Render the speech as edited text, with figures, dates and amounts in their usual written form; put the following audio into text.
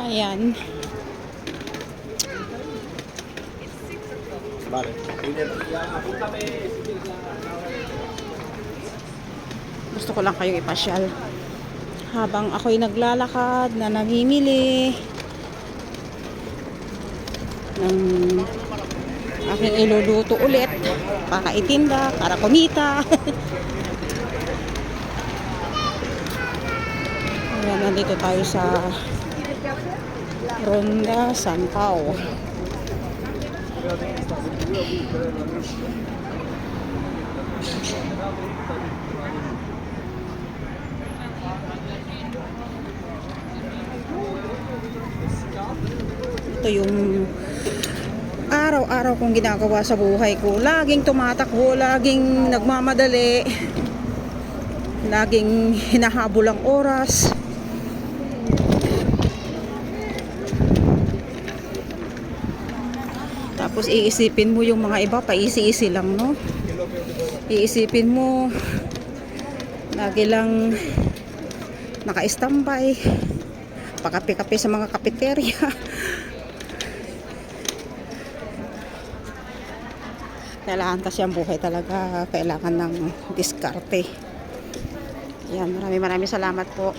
Ayan. Gusto ko lang kayong ipasyal. Habang ako'y naglalakad na namimili ng aking iluluto ulit para itinda, para kumita. Ayan, nandito tayo sa Ronda San Pao. Ito yung araw-araw kong ginagawa sa buhay ko. Laging tumatakbo, laging nagmamadali, laging hinahabol ang oras. Tapos iisipin mo yung mga iba, paisi-isi lang, no? Iisipin mo, lagi lang naka-standby, pakape-kape sa mga kafeterya. Kailangan kasi ang buhay talaga, kailangan ng diskarte. Yan, maraming salamat po.